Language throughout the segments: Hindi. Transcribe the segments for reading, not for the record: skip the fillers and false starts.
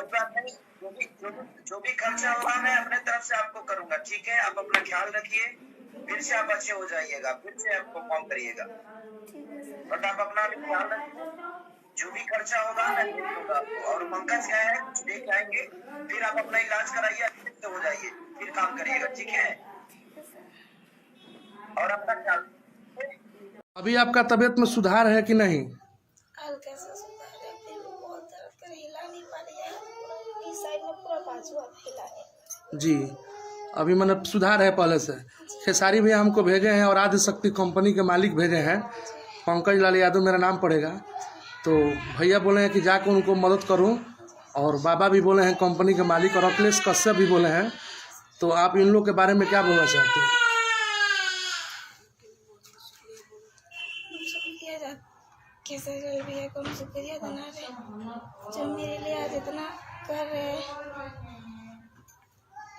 कोई बात नहीं, जो भी खर्चा होगा मैं अपने तरफ से आपको करूंगा, ठीक है? आप अपना ख्याल रखिए, फिर से आप अच्छे हो जाइएगा, फिर से आप परफॉर्म करिएगा। बट आप अपना भी ख्याल रखिए, जो भी खर्चा होगा मैं दे दूंगा आपको। और पंकज क्या है, कुछ लेके आएंगे, फिर आप अपना इलाज कराइए, अच्छे से हो जाइए, फिर काम करिएगा, ठीक है? और अपना ख्याल। अभी आपका तबीयत में सुधार है कि नहीं? हल्का सा सुधार है, फिर भी बहुत दर्द कर, हिला नहीं पा रही है, इस साइड में पूरा बाजू अब हिला है। जी, अभी मतलब सुधार है पहले से। खेसारी भैया हमको भेजे हैं और आदि शक्ति कंपनी के मालिक भेजे हैं, पंकज लाल यादव मेरा नाम पड़ेगा। तो भैया बोले हैं कि जाकर उनको मदद करूं, और बाबा भी बोले हैं कंपनी के मालिक, और अखिलेश कश्यप भी बोले हैं। तो आप इन लोग के बारे में क्या बोलना चाहते हैं? खेसारी भैया को हम शुक्रिया देना रहे, जो मेरे लिए आज इतना कर रहे हैं,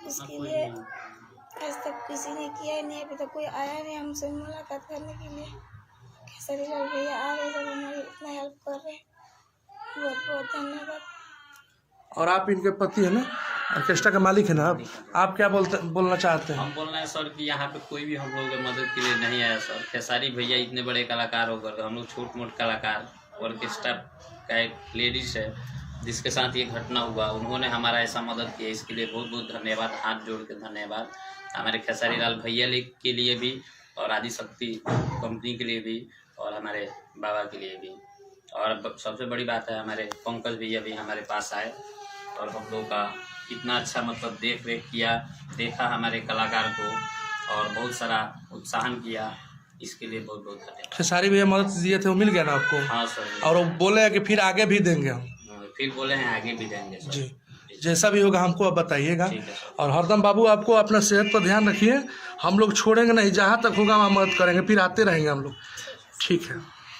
उसके लिए आज तक किसी ने किया ही नहीं, अभी तक कोई आया नहीं हमसे मुलाकात करने के लिए। खेसारी लाल भैया आ रहे जब हमारी इतना हेल्प कर रहे हैं, बहुत बहुत धन्यवाद। और आप इनके पति है ना, ऑर्केस्ट्रा का मालिक है ना, आप क्या बोलना चाहते हैं? हम बोल रहे हैं सर कि यहाँ पे कोई भी हम लोगों की मदद के लिए नहीं आया सर। खेसारी भैया इतने बड़े कलाकार होकर हम लोग छोट मोट कलाकार, ऑर्केस्ट्रा का एक लेडीज है जिसके साथ ये घटना हुआ, उन्होंने हमारा ऐसा मदद किया, इसके लिए बहुत बहुत धन्यवाद, हाथ जोड़ के धन्यवाद हमारे खेसारी लाल भैया के लिए भी, और आदि शक्ति कंपनी के लिए भी, और हमारे बाबा के लिए भी। और सबसे बड़ी बात है, हमारे पंकज भैया भी हमारे पास आए और हम लोगों का कितना अच्छा मतलब देख रेख किया, देखा हमारे कलाकार को और बहुत सारा उत्साहन किया, इसके लिए बहुत बहुत धन्यवाद। खेसारी भैया मदद दिए थे, वो मिल गया ना आपको? हाँ सर। और वो बोले हैं कि फिर आगे भी देंगे हम। फिर बोले हैं आगे भी देंगे सर। जी, जैसा भी होगा हमको आप बताइएगा। ठीक है सर। और हरदम बाबू आपको अपना सेहत पर ध्यान रखिए, हम लोग छोड़ेंगे नहीं, जहाँ तक होगा वहाँ मदद करेंगे, फिर आते रहेंगे हम लोग, ठीक है?